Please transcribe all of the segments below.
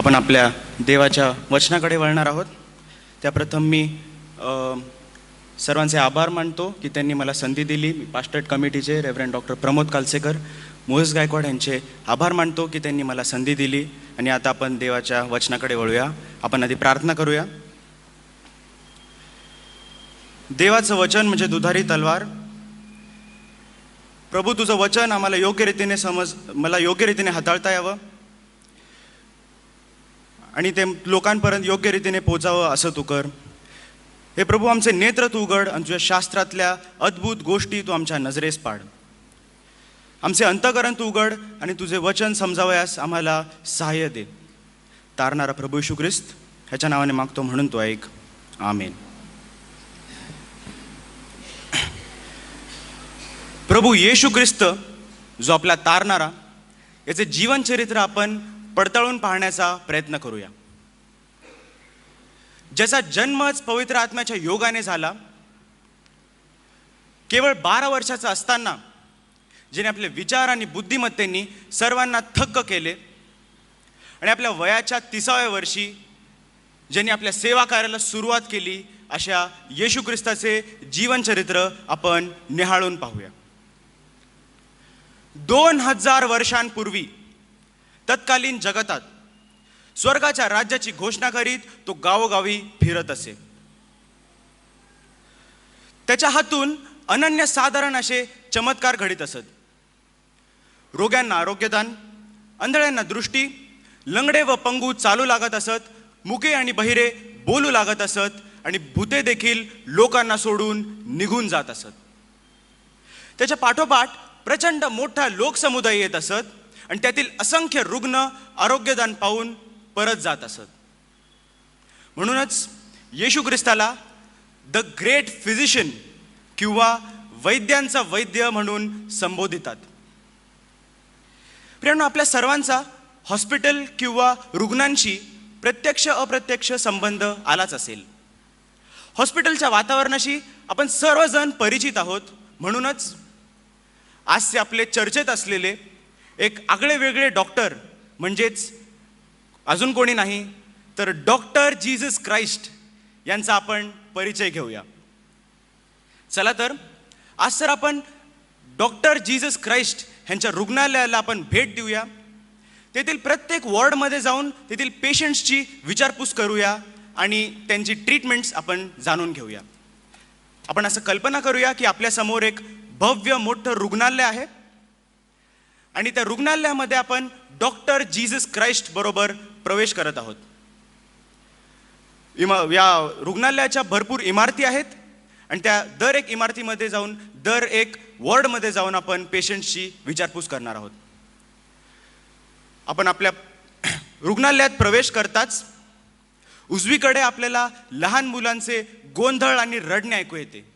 आपण आपल्या देवाच्या वचनाकडे वळणार आहोत. त्याप्रथम मी सर्वांचे आभार मानतो की त्यांनी मला संधी दिली. मी पास्टर्ड कमिटीचे रेव्हरंड डॉक्टर प्रमोद कालसेकर, मोहेश गायकवाड यांचे आभार मानतो की त्यांनी मला संधी दिली. आणि आता आपण देवाच्या वचनाकडे वळूया. आपण आधी प्रार्थना करूया. देवाचं वचन म्हणजे दुधारी तलवार. प्रभू, तुझं वचन आम्हाला योग्य रीतीने मला योग्य रीतीने हाताळता यावं आणि ते लोकांपर्यंत योग्य रीतीने पोचावं असं तू कर. हे प्रभू, आमचे नेत्र तू उघड आणि तुझ्या शास्त्रातल्या अद्भुत गोष्टी तू आमच्या नजरेस पाड. आमचे अंतःकरण तू उघड आणि तुझे वचन समजावयास आम्हाला सहाय्य दे. तारणारा प्रभू येशू ख्रिस्त ह्याच्या नावाने मागतो म्हणून तो ऐक. आमेन. प्रभू येशू ख्रिस्त जो आपला तारणारा, याचे जीवनचरित्र आपण पडताळून पाहण्याचा प्रयत्न करूया. ज्याचा जन्मच पवित्र आत्म्याच्या योगाने झाला. केवळ 12 वर्षाचा असताना ज्याने आपले विचार आणि बुद्धिमत्तेने सर्वांना थक्क केले आणि आपल्या वयाच्या 30व्या वर्षी ज्यांनी आपल्या सेवा कार्याला सुरुवात केली, अशा येशू ख्रिस्ताचे जीवनचरित्र आपण निहाळून पाहूया. 2000 वर्षांपूर्वी तत्कालीन जगतात स्वर्गाच्या राज्याची घोषणा करीत तो गावोगावी फिरत असे. त्याच्या हातून अनन्यसाधारण असे चमत्कार घडित असत. रोग्यांना आरोग्यदान, आंधळ्यांना दृष्टी, लंगडे व पंगू चालू लागत असत, मुके आणि बहिरे बोलू लागत असत आणि भूते देखील लोकांना सोडून निघून जात असत. त्याच्या पाठोपाठ प्रचंड मोठा लोकसमुदाय येत असत आणि त्यातील असंख्य रुग्ण आरोग्यदान पाहून परत जात असत. म्हणूनच येशू ख्रिस्ताला द ग्रेट फिजिशियन किंवा वैद्यांचा वैद्य म्हणून संबोधितात. प्रियांनो, आपल्या सर्वांचा हॉस्पिटल किंवा रुग्णांशी प्रत्यक्ष अप्रत्यक्ष संबंध आलाच असेल. हॉस्पिटलच्या वातावरणाशी आपण सर्वजण परिचित आहोत. म्हणूनच आजचे आपले चर्चेत असलेले एक आगळे वेगळे डॉक्टर म्हणजेच अजून कोणी नाही तर डॉक्टर जीसस क्राइस्ट यांचा आपण परिचय घेऊया. चला तर आज तर आपण डॉक्टर जीसस क्राइस्ट यांच्या रुग्णालयाला आपण भेट देऊया. तेथील प्रत्येक वॉर्डमध्ये जाऊन तेथील पेशंट्सची विचारपूस करूया आणि त्यांची ट्रीटमेंट्स आपण जाणून घेऊया. आपण असं कल्पना करूया की आपल्यासमोर एक भव्य मोठं रुग्णालय आहे आणि त्या रुग्णालयामध्ये आपण डॉक्टर जीसस क्राइस्ट बरोबर प्रवेश करत आहोत. या रुग्णालयाच्या भरपूर इमारती आहेत आणि त्या दर एक इमारतीमध्ये जाऊन दर एक वॉर्डमध्ये जाऊन आपण पेशंटची विचारपूस करणार आहोत. आपण आपल्या रुग्णालयात प्रवेश करताच उजवीकडे आपल्याला लहान मुलांचे गोंधळ आणि रडणे ऐकू येते.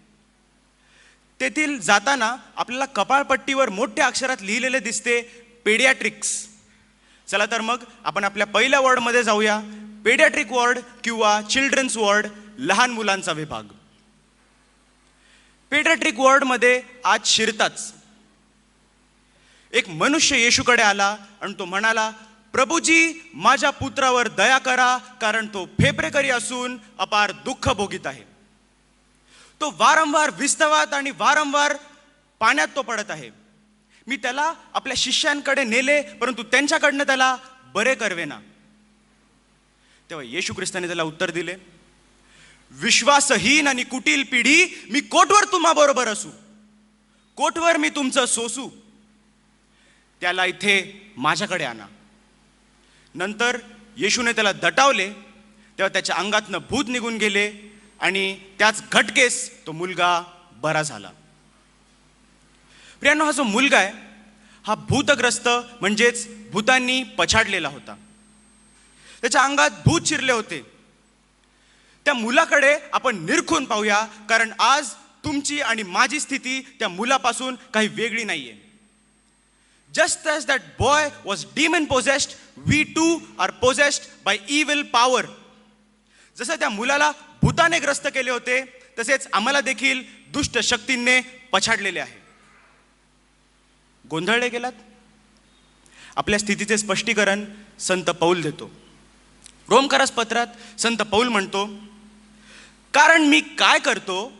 तेथील जाताना आपल्याला कपाळपट्टीवर मोठ्या अक्षरात लिहिलेले दिसते पेडियाट्रिक्स. चला तर मग आपण आपल्या पहिल्या वॉर्डमध्ये जाऊया. पेडियाट्रिक वॉर्ड किंवा चिल्ड्रन्स वॉर्ड, लहान मुलांचा विभाग. पेडियाट्रिक वॉर्डमध्ये आज शिरताच एक मनुष्य येशूकडे आला आणि तो म्हणाला, प्रभूजी, माझ्या पुत्रावर दया करा, कारण तो फेप्रेकरी असून अपार दुःख भोगीत आहे. तो वारंवार विस्तवात आणि वारंवार पाण्यात तो पडत आहे. मी त्याला आपल्या शिष्यांकडे नेले, परंतु त्यांच्याकडनं त्याला बरे करवेना. तेव्हा येशू ख्रिस्ताने त्याला उत्तर दिले, विश्वासहीन आणि कुटील पिढी, मी कोठवर तुम्हा बरोबर असू, कोठवर मी तुमचं सोसू. त्याला इथे माझ्याकडे आणा. नंतर येशूने त्याला दटावले. तेव्हा त्याच्या अंगातनं भूत निघून गेले आणि त्याच घटकेस तो मुलगा बरा झाला. प्रियांनो, हा जो मुलगा आहे हा भूतग्रस्त म्हणजेच भूतांनी पछाडलेला होता. त्याच्या अंगात भूत शिरले होते. त्या मुलाकडे आपण निरखून पाहूया, कारण आज तुमची आणि माझी स्थिती त्या मुलापासून काही वेगळी नाहीये. Just as that boy was demon possessed, we too are possessed by evil power. जसं त्या मुलाला भूताने ग्रस्त केले होते, तसेच आम्हाला देखील दुष्ट शक्तींनी पछाडलेले आहे. गोंधळले गेलात? आपल्या स्थितीचे स्पष्टीकरण संत पौल देतो. रोमकरास पत्रात संत पौल म्हणतो, कारण मी काय करतो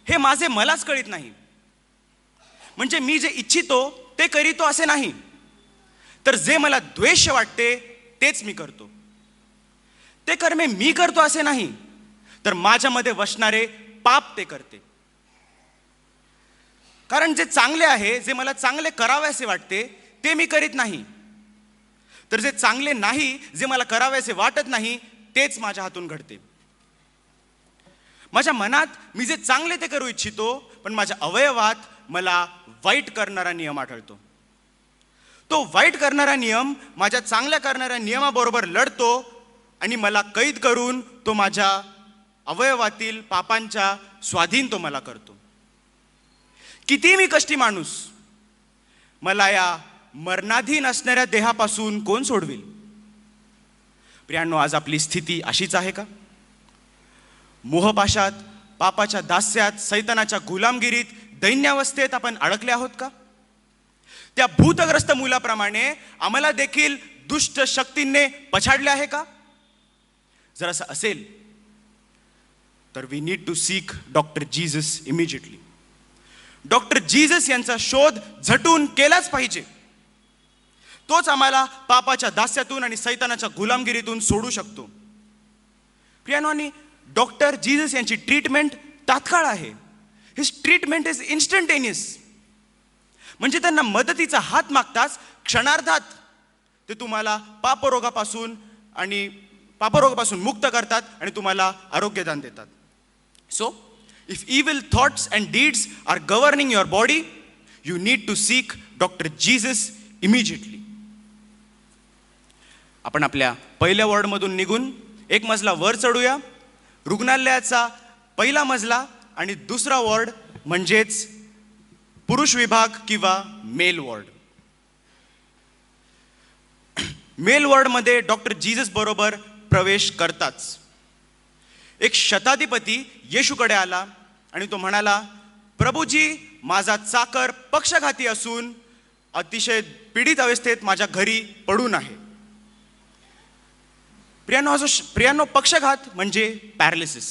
हे माझे मलाच कळत नाही. म्हणजे मी जे इच्छितो ते करीतो असे नाही, तर जे मला द्वेष वाटते तेच मी करतो. ते कर्मे मी करतो असे नाही, तर माझ्यामध्ये वसणारे पाप ते करते. कारण जे चांगले आहे, जे मला चांगले करावेसे वाटते ते मी करीत नाही, तर जे चांगले नाही, जे मला करावेसे वाटत नाही तेच माझ्या हातून घडते. माझ्या मनात मी जे चांगले ते करू इच्छितो, पण माझ्या अवयवात मला वाईट करणारा नियम आढळतो. तो वाईट करणारा नियम माझ्या चांगल्या करणाऱ्या नियमाबरोबर लढतो आणि मला कैद करून तो माझ्या अवयवातील पापांच्या स्वाधीन तो मला करतो. किती मी कष्टी माणूस, मला या मरणाधीन असणाऱ्या देहापासून कोण सोडवेल? प्रियांनो, आज आपली स्थिती अशीच आहे का? मोहपाशात, पापाच्या दास्यात, सैतानाच्या गुलामगिरीत, दैन्यावस्थेत आपण अडकले आहोत का? त्या भूतग्रस्त मुलाप्रमाणे आम्हाला देखील दुष्ट शक्तींनी पछाडले आहे का? जर असं असेल तर we need to seek doctor Jesus immediately. Doctor Jesus यांचा शोध झटून केलाच पाहिजे. तोच आम्हाला पापाच्या दास्यातून आणि सैतानाच्या गुलामगिरीतून सोडू शकतो. प्रियांनो, डॉक्टर जीसस यांची ट्रीटमेंट तात्काळ आहे. His treatment is instantaneous. म्हणजे त्यांना मदतीचा हात मागताच क्षणार्धात ते तुम्हाला पापरोगापासून मुक्त करतात आणि तुम्हाला आरोग्यदान देतात. So if evil thoughts and deeds are governing your body, you need to seek Dr. Jesus immediately. आपण आपल्या पहिल्या वॉर्डमधून निघून एक मजला वर चढूया. रुग्णालयाचा पहिला मजला आणि दुसरा वॉर्ड म्हणजेच पुरुष विभाग किंवा मेल वॉर्ड. मेल वॉर्डमध्ये डॉक्टर जीसस बरोबर प्रवेश करताच एक शताधिपती येशूकडे आला आणि तो म्हणाला, प्रभूजी, माझा चाकर पक्षघाती असून अतिशय पीडित अवस्थेत माझ्या घरी पडून आहे. प्रियांनो, पक्षघात म्हणजे पॅरालिसिस.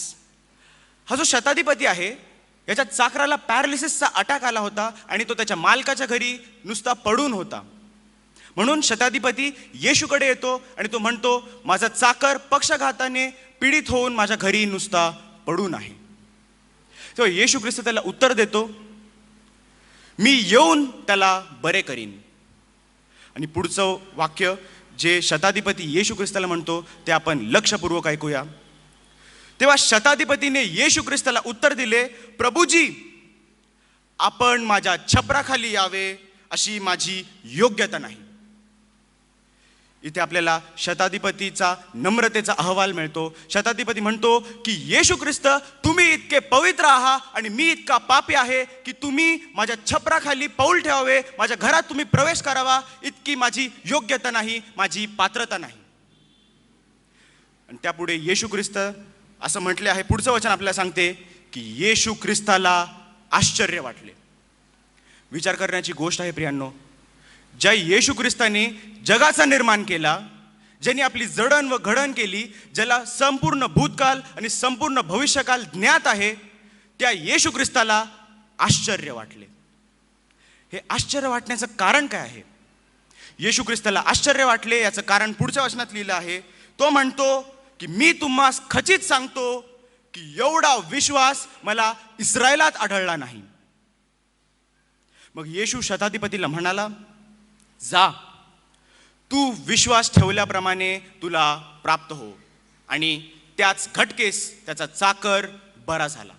हा जो शताधिपती आहे याच्या चाकराला पॅरालिसिसचा अटॅक आला होता आणि तो त्याच्या मालकाच्या घरी नुसता पडून होता. म्हणून शताधिपती येशूकडे येतो आणि तो म्हणतो, माझा चाकर पक्षघाताने पीडित होऊन माझ्या घरी नुसता पडून आहे. तेव्हा येशू ख्रिस्त त्याला उत्तर देतो, मी येऊन त्याला बरे करीन. आणि पुढचं वाक्य जे शताधिपती येशू ख्रिस्ताला म्हणतो ते आपण लक्षपूर्वक ऐकूया. तेव्हा शताधिपतीने येशू ख्रिस्ताला उत्तर दिले, प्रभूजी, आपण माझ्या छपराखाली यावे अशी माझी योग्यता नाही. इथे आपल्याला शताधिपतीचा नम्रतेचा अहवाल मिळतो. शताधिपती म्हणतो की येशू ख्रिस्त, तुम्ही इतके पवित्र आहात आणि मी इतका पापी आहे की तुम्ही माझ्या छपराखाली पाऊल ठेवावे, माझ्या घरात तुम्ही प्रवेश करावा इतकी माझी योग्यता नाही, माझी पात्रता नाही. आणि त्यापुढे येशू ख्रिस्त असं म्हटले आहे, पुढचं वचन आपल्याला सांगते की येशू ख्रिस्ताला आश्चर्य वाटले. विचार करण्याची गोष्ट आहे प्रियांनो. ज्या येशू ख्रिस्ताने जगाचा निर्माण केला, ज्यांनी आपली जडण व घडण केली, ज्याला संपूर्ण भूतकाल आणि संपूर्ण भविष्यकाल ज्ञात आहे, त्या येशू ख्रिस्ताला आश्चर्य वाटले. हे आश्चर्य वाटण्याचं कारण काय आहे? येशू ख्रिस्ताला आश्चर्य वाटले याचं कारण पुढच्या वचनात लिहिलं आहे. तो म्हणतो की मी तुम्हास खचित सांगतो की एवढा विश्वास मला इस्रायलात आढळला नाही. मग येशू शताधिपतीला म्हणाला, जा, तू विश्वास ठेवल्याप्रमाणे तुला प्राप्त हो. आणि त्याच घटकेस त्याचा चाकर बरा झाला.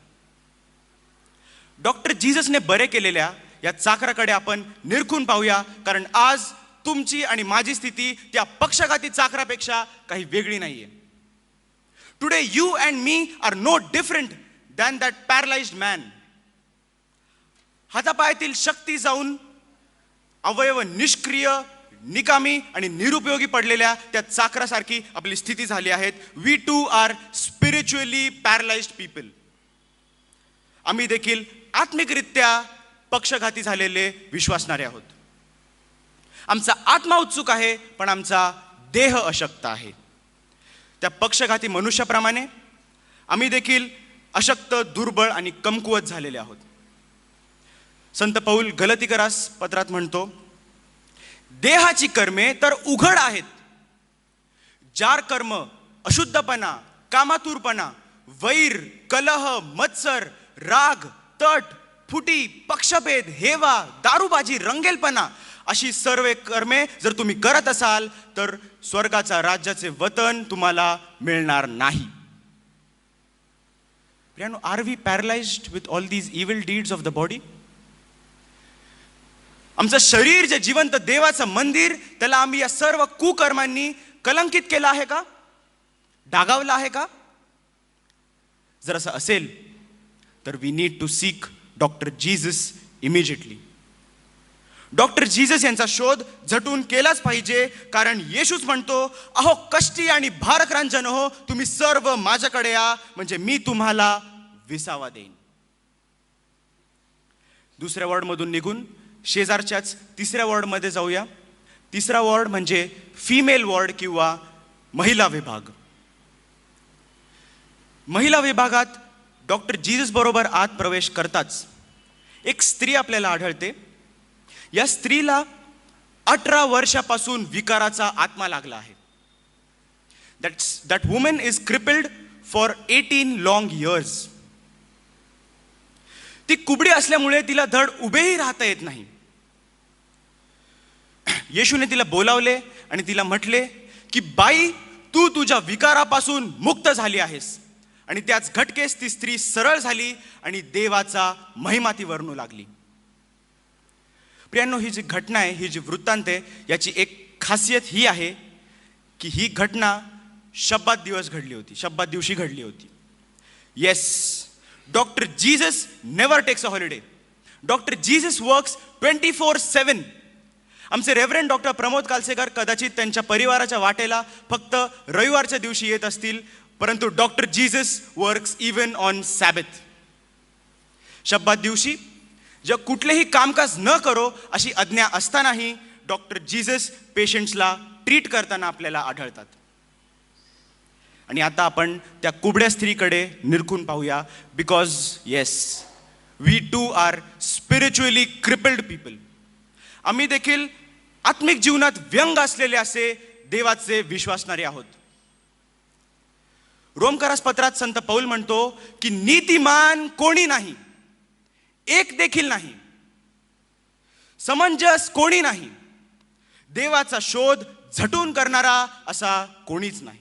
डॉक्टर जीससने बरे केलेल्या या चाकराकडे आपण निरखून पाहूया, कारण आज तुमची आणि माझी स्थिती त्या पक्षघाती चाकरापेक्षा काही वेगळी नाहीये. Today you and me are no different than that paralysed man. हातापायातील शक्ती जाऊन अवयव निष्क्रिय, निकामी आणि निरुपयोगी पडलेल्या त्या चाकरासारखी आपली स्थिती झाली आहे. We too are spiritually paralysed people. आम्ही देखील आत्मिकरित्या पक्षघाती झालेले विश्वासणारे आहोत. आमचा आत्मा उत्सुक आहे, पण आमचा देह अशक्त आहे. त्या पक्षघाती मनुष्याप्रमाणे आम्ही देखील अशक्त, दुर्बळ आणि कमकुवत झालेले आहोत. संत पौल गलतीकरास पत्रात म्हणतो, देहाची कर्मे तर उघड आहेत, जार कर्म अशुद्धपणा, कामातुरपणा, वैर, कलह, मत्सर, राग, तट, फुटी, पक्षभेद, हेवा, दारूबाजी, रंगेलपणा अशी सर्व कर्मे जर तुम्ही करत असाल तर स्वर्गाचा राज्याचे वतन तुम्हाला मिळणार नाही. Are we paralysed with all these evil deeds of the body? आमचं शरीर जे जिवंत देवाचं मंदिर, त्याला आम्ही या सर्व कुकर्मांनी कलंकित केलं आहे का? डागावलं आहे का? जर असं असेल तर we need to seek doctor Jesus immediately. Doctor Jesus यांचा शोध झटून केलाच पाहिजे, कारण येशूच म्हणतो, अहो कष्टी आणि भारक्रांत हो, तुम्ही सर्व माझ्याकडे या, म्हणजे मी तुम्हाला विसावा देईन. दुसऱ्या वॉर्डमधून निघून शेजारच्याच तिसऱ्या वॉर्डमध्ये जाऊया. तिसरा वॉर्ड म्हणजे फिमेल वॉर्ड किंवा महिला विभाग. महिला विभागात डॉक्टर जीसस बरोबर आत प्रवेश करताच एक स्त्री आपल्याला आढळते. या स्त्रीला 18 वर्षापासून विकाराचा आत्मा लागला आहे. That woman is crippled for 18 long years. ती कुबडी असल्यामुळे तिला धड उभेही राहता येत नाही. येशूने तिला बोलावले आणि तिला म्हटले की बाई, तू तुझ्या विकारापासून मुक्त झाली आहेस. आणि त्याच घटकेस ती स्त्री सरळ झाली आणि देवाचा महिमा ती वर्णू लागली. प्रियांनो, ही जी घटना आहे, ही जी वृत्तांत आहे, याची एक खासियत ही आहे की ही घटना शब्बात दिवशी घडली होती. Yes, doctor Jesus never takes a holiday. Doctor Jesus works 24/7. आमचे रेव्हरंड डॉक्टर प्रमोद कालसेकर कदाचित त्यांच्या परिवाराच्या वाटेला फक्त रविवारच्या दिवशी येत असतील, परंतु doctor Jesus works even on Sabbath. शब्बात दिवशी जग कुठलेही कामकाज न करो अशी आज्ञा असतानाही डॉक्टर जीसस पेशंट्सला ट्रीट करताना आपल्याला आढळतात. आणि आता आपण त्या कुबड्या स्त्रीकडे निरखून पाहूया. Because yes, we too are spiritually crippled people. आम्ही देखील आत्मिक जीवनात व्यंग असलेले असे देवाचे विश्वासणारे आहोत. रोमकरास पत्रात संत पौल म्हणतो की नीतिमान कोणी नाही, एक देखील नाही, समंजस कोणी नाही, देवाचा शोध झटून करणारा असा कोणीच नाही.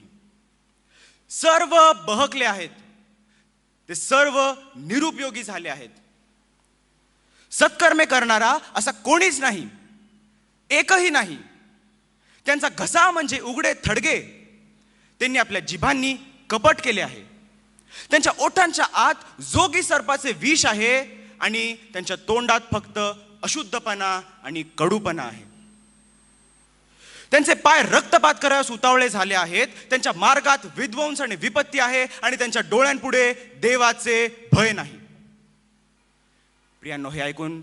सर्व बहकले आहेत, ते सर्व निरुपयोगी झाले आहेत. सत्कर्मे करणारा असा कोणीच नाही, एकही नाही. त्यांचा घसा म्हणजे उघडे थडगे. त्यांनी आपल्या जिभांनी कपट केले आहे. त्यांच्या ओठांच्या आत जोगी सर्पाचे विष आहे आणि त्यांच्या तोंडात फक्त अशुद्धपणा आणि कडूपणा आहे. त्यांचे पाय रक्तपात करायला उतावळे झाले आहेत. त्यांच्या मार्गात विध्वंस आणि विपत्ती आहे आणि त्यांच्या डोळ्यांपुढे देवाचे भय नाही. प्रियांनो, हे ऐकून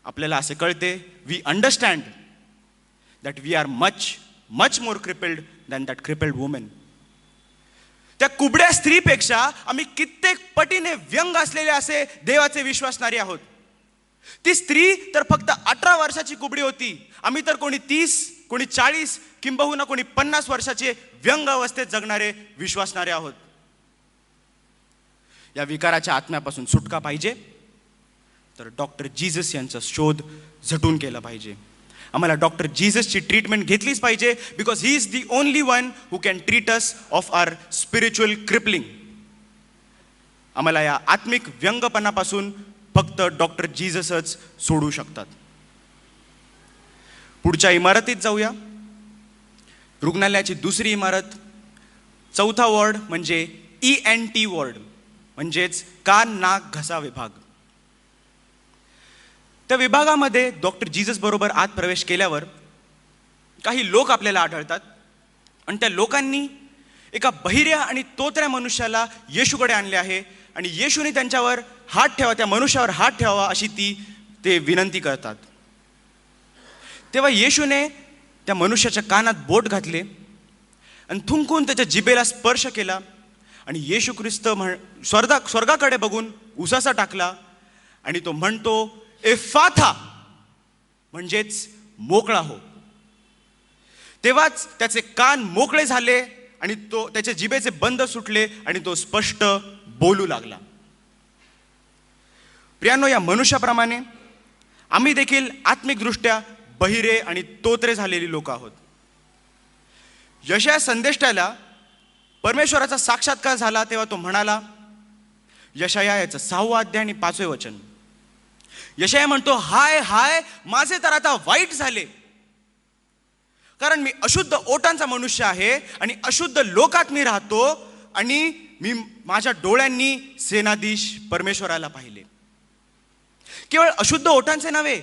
आपल्याला असे कळते, we understand that we are much more crippled than that crippled woman. त्या कुबड्या स्त्रीपेक्षा आम्ही कित्येक पटीने व्यंग असलेले असे देवाचे विश्वासणारे आहोत. ती स्त्री तर फक्त 18 वर्षाची कुबडी होती. आम्ही तर कोणी 30, कोणी 40, किंबहुना कोणी 50 वर्षाचे व्यंग अवस्थेत जगणारे विश्वासणारे आहोत. या विकाराच्या आत्म्यापासून सुटका पाहिजे तर डॉक्टर जीसस यांचा शोध झटून केला पाहिजे. आम्हाला डॉक्टर जीससची ट्रीटमेंट घेतलीच पाहिजे. Because he is the only one who can treat us of our spiritual crippling. आम्हाला या आत्मिक व्यंगपणापासून फक्त डॉक्टर जीससच सोडू शकतात. पुढच्या इमारतीत जाऊया. रुग्णालयाची दुसरी इमारत, 4था वॉर्ड म्हणजे ENT वॉर्ड, म्हणजेच कान नाक घसा विभाग. त्या विभागामध्ये डॉक्टर जीसस बरोबर आत प्रवेश केल्यावर काही लोक आपल्याला आढळतात आणि त्या लोकांनी एका बहिऱ्या आणि तोतऱ्या मनुष्याला येशूकडे आणले आहे आणि येशूने त्यांच्यावर हात ठेवा, त्या मनुष्यावर हात ठेवावा अशी ते विनंती करतात. तेव्हा येशूने त्या मनुष्याच्या कानात बोट घातले आणि थुंकून त्याच्या जिभेला स्पर्श केला आणि येशू ख्रिस्त स्वर्गाकडे बघून उसासा टाकला आणि तो म्हणतो, एफाथा, म्हणजेच मोकळा हो. तेव्हाच त्याचे कान मोकळे झाले आणि त्याच्या जिभेचे बंद सुटले आणि तो स्पष्ट बोलू लागला. प्रियांनो, या मनुष्याप्रमाणे आम्ही देखील आत्मिकदृष्ट्या बहिरे आणि तोत्रे झालेली लोक आहोत. यशाया संदेष्टाला परमेश्वराचा साक्षात्कार झाला तेव्हा तो म्हणाला, यशाया याचं 6 अध्याय आणि 5 वचन. यशाया म्हणतो, हाय हाय, माझे तर आता वाईट झाले, कारण मी अशुद्ध ओटांचा मनुष्य आहे आणि अशुद्ध लोकात मी राहतो आणि मी माझ्या डोळ्यांनी सेनाधीश परमेश्वराला पाहिले. केवळ अशुद्ध ओठांचे नव्हे,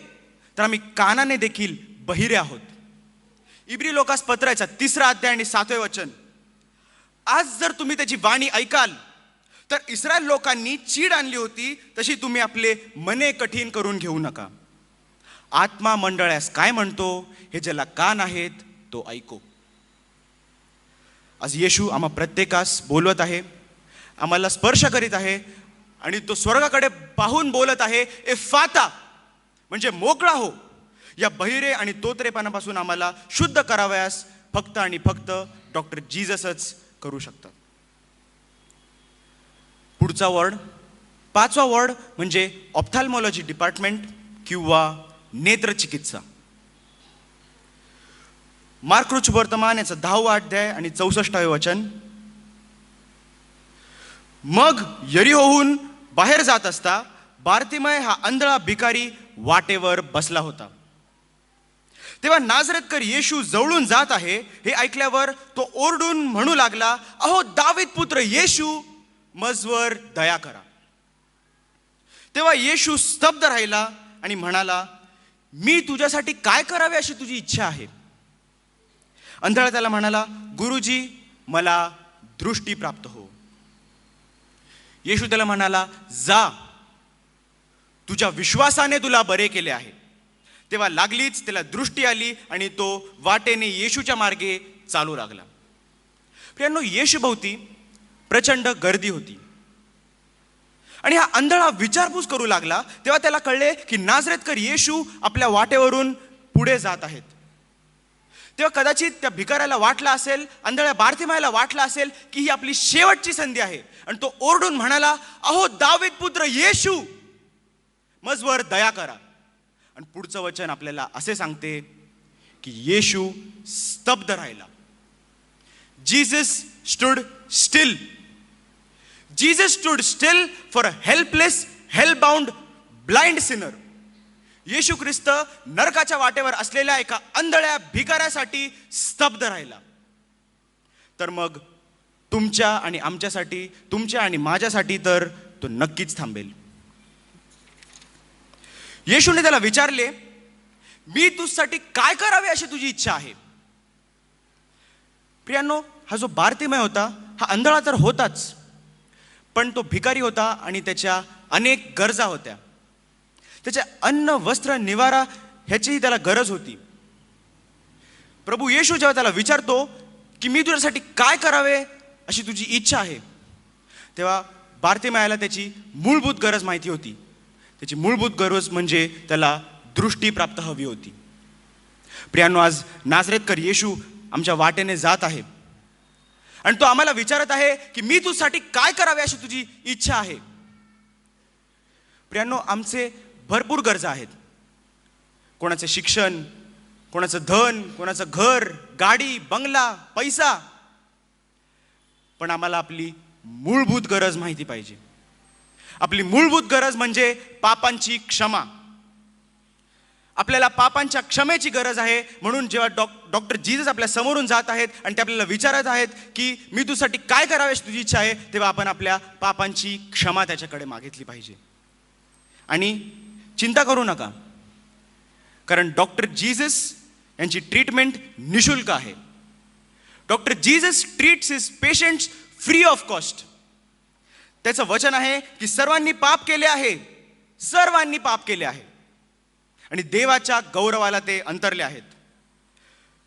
तर आम्ही कानाने देखील बहिरे आहोत. इब्री लोकास पत्राचा 3 अध्याय आणि 7 वचन. आज जर तुम्ही त्याची वाणी ऐकाल तर इस्रायल लोकांनी चीड आणली होती तशी तुम्ही आपले मने कठीण करून घेऊ नका. आत्मा मंडळास काय म्हणतो हे ज्याला कान आहेत तो ऐको. आज येशू आम्हा प्रत्येकास बोलवत आहे, आम्हाला स्पर्श करीत आहे आणि तो स्वर्गाकडे पाहून बोलत आहे, एफाता, म्हणजे मोकळा हो. या बहिरे आणि तोत्रेपणापासून आम्हाला शुद्ध करावयास फक्त आणि फक्त डॉक्टर जीससच करू शकतात. पुढचा वर्ड, 5वा वर्ड म्हणजे ऑप्थॅल्मॉलॉजी डिपार्टमेंट किंवा नेत्रचिकित्सा. मार्क ऋच वर्तमान याचा 10वा अध्याय आणि 64 वचन. मग यरीहोहून बाहेर जात असता बारतिमय हा आंधळा भिकारी वाटेवर बसला होता. तेव्हा नाझरेतकर येशू जवळून जात आहे हे ऐकल्यावर तो ओरडून म्हणू लागला, अहो दावीद पुत्र येशू, मजवर दया करा. तेव्हा येशू स्तब्ध राहिला आणि म्हणाला, मी तुझ्यासाठी काय करावे अशी तुझी इच्छा आहे. आंधळा त्याला म्हणाला, गुरुजी, मला दृष्टी प्राप्त हो. येशू त्याला म्हणाला, जा, तुझ्या विश्वासाने तुला बरे केले आहे. तेव्हा लागलीच त्याला दृष्टी आली आणि तो वाटेने येशूच्या मार्गे चालू लागला. प्रियांनो, येशूभोवती प्रचंड गर्दी होती आणि हा आंधळा विचारपूस करू लागला. तेव्हा त्याला कळले की नाझरेतकर येशू आपल्या वाटेवरून पुढे जात आहेत. तेव्हा कदाचित त्या भिकाऱ्याला वाटला असेल, आंधळ्या बारतिमायाला वाटला असेल की ही आपली शेवटची संधी आहे आणि तो ओरडून म्हणाला, अहो दावीद पुत्र येशू, मजवर दया करा. आणि पुढचं वचन आपल्याला असे सांगते की येशू स्तब्ध राहिला. Jesus stood still. Jesus stood still for a helpless, hellbound, blind sinner. येशू ख्रिस्त नरकाच्या वाटेवर असलेल्या एका आंधळ्या भिकाऱ्यासाठी स्तब्ध राहिला. तर मग तुमच्या आणि आमच्यासाठी, तुमच्या आणि माझ्यासाठी तर तो नक्कीच थांबेल. येशूने त्याला विचारले, मी तुझ्यासाठी काय करावे अशी तुझी इच्छा आहे. प्रियांनो, हा जो बारतिमय होता हा आंधळा तर होताच, पण तो भिकारी होता आणि त्याच्या अनेक गरजा होत्या. त्याच्या अन्न, वस्त्र, निवारा ह्याचीही त्याला गरज होती. प्रभू येशू जेव्हा त्याला विचारतो की मी तुझ्यासाठी काय करावे अशी तुझी इच्छा आहे, तेव्हा बारतिमयाला त्याची मूलभूत गरज माहिती होती. त्याची मूलभूत गरज म्हणजे त्याला दृष्टी प्राप्त हवी होती. प्रियांनो, आज नाझरेतकर येशू आमच्या वाटेने जात आहे आणि तो आम्हाला विचारत आहे की मी तुझ्यासाठी काय करावे अशी तुझी इच्छा आहे. प्रियांनो, आमचे भरपूर गरजा आहेत. कोणाचे शिक्षण, कोणाचं धन, कोणाचं घर, गाडी, बंगला, पैसा. पण आम्हाला आपली मूलभूत गरज माहिती पाहिजे. आपली मूलभूत गरज म्हणजे पापांची क्षमा. आपल्याला पापांच्या क्षमेची गरज आहे. म्हणून जेव्हा डॉक्टर जीसस आपल्या समोरून जात आहेत आणि ते आपल्याला विचारत आहेत की मी तुझ्यासाठी काय करावे अशी तुझी इच्छा आहे, तेव्हा आपण आपल्या पापांची क्षमा त्याच्याकडे मागितली पाहिजे. आणि चिंता करू नका, कारण डॉक्टर जीसस यांची ट्रीटमेंट निशुल्क आहे. Doctor Jesus treats his patients free of cost. त्याचं वचन आहे की सर्वांनी पाप केले आहे, सर्वांनी पाप केले आहे आणि देवाच्या गौरवाला ते अंतरले आहेत.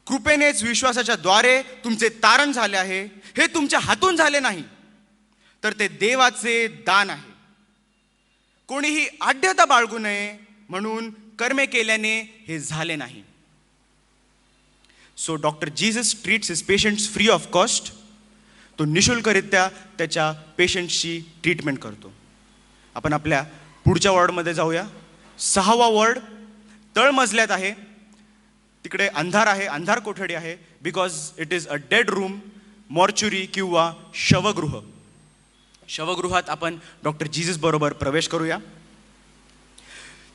कृपेनेच विश्वासाच्या द्वारे तुमचे तारण झाले आहे. हे तुमच्या हातून झाले नाही, तर ते देवाचे दान आहे. कोणीही आढ्यता बाळगू नये म्हणून कर्मे केल्याने हे झाले नाही. So doctor Jesus treats his patients free of cost. तो निशुल्करित्या त्याच्या पेशंट्सची ट्रीटमेंट करतो. आपण आपल्या पुढच्या वॉर्डमध्ये जाऊया. 6वा वॉर्ड तळमजल्यात आहे. तिकडे अंधार आहे, अंधार कोठडी आहे, because it is a dead room, mortuary किंवा शवगृह. शवगृहात आपण डॉक्टर जीसस बरोबर प्रवेश करूया.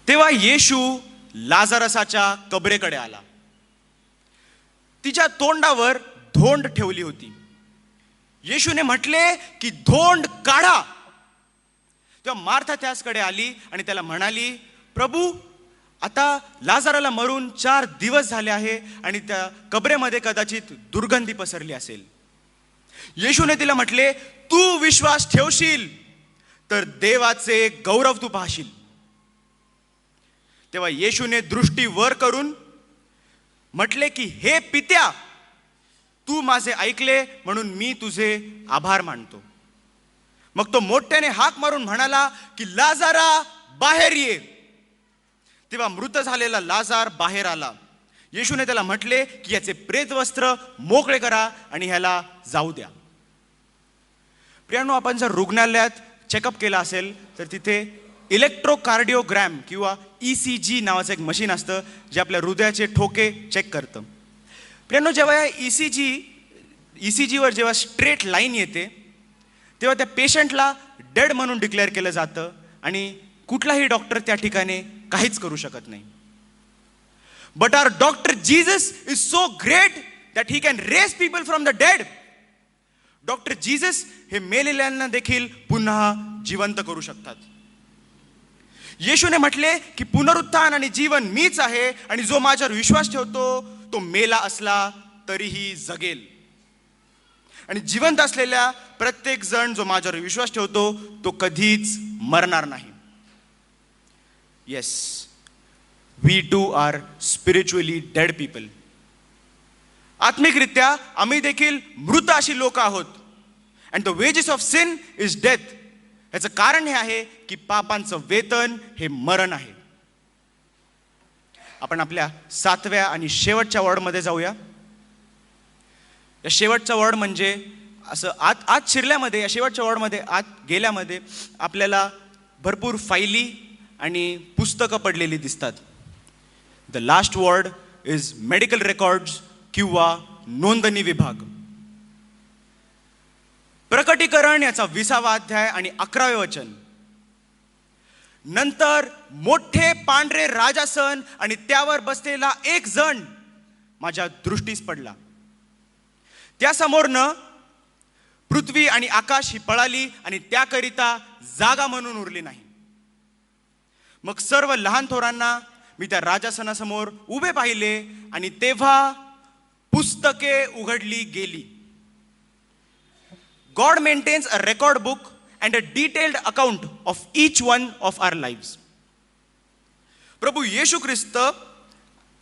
तेव्हा येशू लाजारसाच्या कबरेकडे आला. तिच्या तोंडावर धोंड ठेवली होती. येशूने म्हटले की धोंड काढा. तेव्हा मार्था त्याचकडे आली आणि त्याला म्हणाली, प्रभू, आता लाजाराला मरून 4 दिवस झाले आहे आणि त्या कबरेमध्ये कदाचित दुर्गंधी पसरली असेल. येशूने तिला म्हटले, तू विश्वास ठेवशील तर देवाचे गौरव तू पाहशील. तेव्हा येशूने दृष्टी वर करून म्हटले की हे पित्या, तू माझे ऐकले म्हणून मी तुझे आभार मानतो. मग तो मोठ्याने हाक मारून म्हणाला की लाजारा बाहेर ये. तेव्हा मृत झालेला लाजार बाहेर आला. येशूने त्याला म्हटले की याचे प्रेतवस्त्र मोकळे करा आणि ह्याला जाऊ द्या. प्रियांनो, आपण जर रुग्णालयात चेकअप केला असेल तर तिथे इलेक्ट्रोकार्डिओग्रॅम किंवा ECG नावाचं एक मशीन असतं जे आपल्या हृदयाचे ठोके चेक करतं. प्रियांनो, जेव्हा या ECG वर जेव्हा स्ट्रेट लाईन येते तेव्हा त्या पेशंटला डेड म्हणून डिक्लेअर केलं जातं आणि कुठलाही डॉक्टर त्या ठिकाणी काहीच करू शकत नाही. But our doctor Jesus is so great that he can raise people from the dead. Doctor Jesus हे मेलेल्यांना देखील पुन्हा जिवंत करू शकतात. येशूने म्हटले की पुनरुत्थान आणि जीवन मीच आहे आणि जो माझ्यावर विश्वास ठेवतो तो मेला असला तरीही जगेल. आणि जिवंत असलेल्या प्रत्येक जण जो माझ्यावर विश्वास ठेवतो तो कधीच मरणार नाही. Yes, we too are spiritually dead people. आत्मिकरित्या आम्ही देखील मृत अशी लोक आहोत. And the wages of sin is death. याचं कारण हे आहे की पापांचं वेतन हे मरण आहे. आपण आपल्या 7व्या आणि शेवटच्या वॉर्डमध्ये जाऊया. या शेवटचा वॉर्ड म्हणजे असं आत शिरल्यामध्ये, या शेवटच्या वॉर्डमध्ये आत गेल्यामध्ये आपल्याला भरपूर फायली आणि पुस्तकं पडलेली दिसतात. The last ward is medical records किंवा नोंदणी विभाग. प्रकटीकरण याचा 20वा अध्याय आणि 11वे वचन. नंतर मोठे पांढरे राजासन आणि त्यावर बसलेला एक जण माझ्या दृष्टीस पडला. त्यासमोरनं पृथ्वी आणि आकाश ही पळाली आणि त्याकरिता जागा म्हणून उरली नाही. मग सर्व लहान थोरांना मी त्या राजासनासमोर उभे पाहिले आणि तेव्हा पुस्तके उघडली गेली. God maintains a record book and a detailed account of each one of our lives. प्रभू येशू ख्रिस्त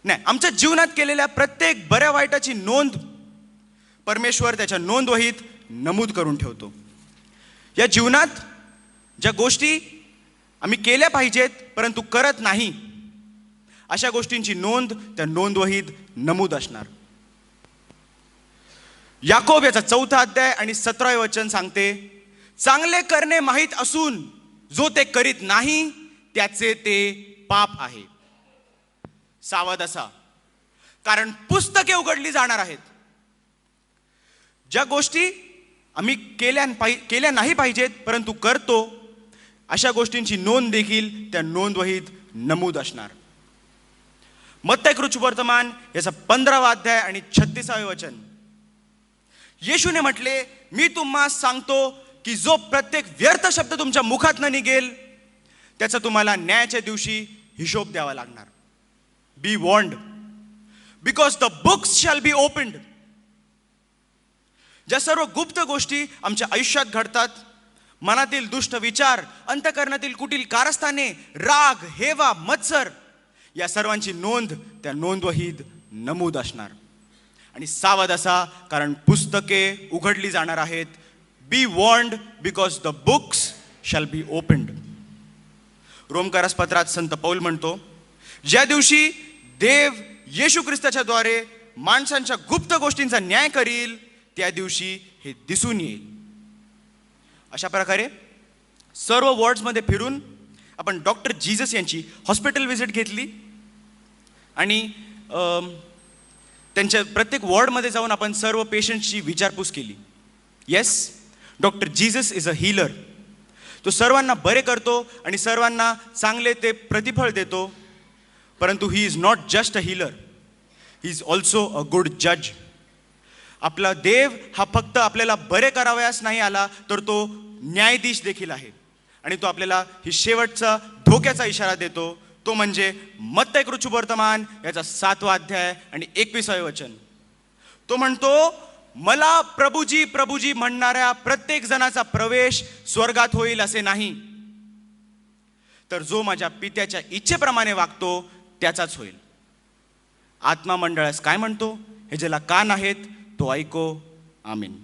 आमच्या जीवनात केलेल्या प्रत्येक बऱ्या वाईटाची नोंद परमेश्वर त्याच्या नोंदवहीत नमूद करून ठेवतो. या जीवनात ज्या गोष्टी आम्ही केल्या पाहिजेत परंतु करत नाही, अशा गोष्टींची नोंद त्या नोंदवहीत नमूद असणार. याकोब याचा 4था अध्याय आणि 17वे वचन सांगते, चांगले करणे माहीत असून जो ते करीत नाही त्याचे ते पाप आहे. सावध असा, कारण पुस्तके उघडली जाणार आहेत. ज्या गोष्टी आम्ही केल्या नाही पाहिजेत परंतु करतो, अशा गोष्टींची नोंद देखील त्या नोंदवहीत नमूद असणार. मत्ती कृत वर्तमान याचा 15वा अध्याय आणि 36वे वचन. येशूने म्हटले, मी तुम्हाला सांगतो की जो प्रत्येक व्यर्थ शब्द तुमच्या मुखात न निघेल त्याचा तुम्हाला न्यायाच्या दिवशी हिशोब द्यावा लागणार. Be warned because the books shall be opened. ज्या सर्व गुप्त गोष्टी आमच्या आयुष्यात घडतात, मनातील दुष्ट विचार, अंतःकरणातील कुटील कारस्थाने, राग, हेवा, मत्सर, या सर्वांची नोंद त्या नोंदवहीत नमूद असणार. आणि सावध असा, कारण पुस्तके उघडली जाणार आहेत. Be warned because the books shall be opened. रोमकारास पत्रात संत पौल म्हणतो, ज्या दिवशी देव येशू ख्रिस्ताच्या द्वारे माणसांच्या गुप्त गोष्टींचा न्याय करील, त्या दिवशी हे दिसून येईल. अशा प्रकारे सर्व वॉर्ड्समध्ये फिरून आपण डॉक्टर जीजस यांची हॉस्पिटल व्हिजिट घेतली आणि त्यांच्या प्रत्येक वॉर्डमध्ये जाऊन आपण सर्व पेशंट्सची विचारपूस केली. Yes, doctor Jesus is a healer. तो सर्वांना बरे करतो आणि सर्वांना चांगले ते प्रतिफळ देतो. परंतु he is not just a healer, he is also a good जज. आपला देव हा फक्त आपल्याला बरे करावयास नाही आला, तर तो न्यायाधीश देखील आहे. आणि तो आपल्याला ही शेवटचा धोक्याचा इशारा देतो, तो म्हणजे मत्तई कृतवर्तमान याचा 7वा अध्याय आणि 21वे वचन. तो म्हणतो, मला प्रभुजी प्रभुजी म्हणणाऱ्या प्रत्येक जणाचा प्रवेश स्वर्गात होईल असे नाही, तर जो माझ्या पित्याच्या इच्छेप्रमाणे वागतो त्याचाच होईल. आत्मा मंडळास काय म्हणतो हे ज्याला कान आहेत तो ऐको. आमीन.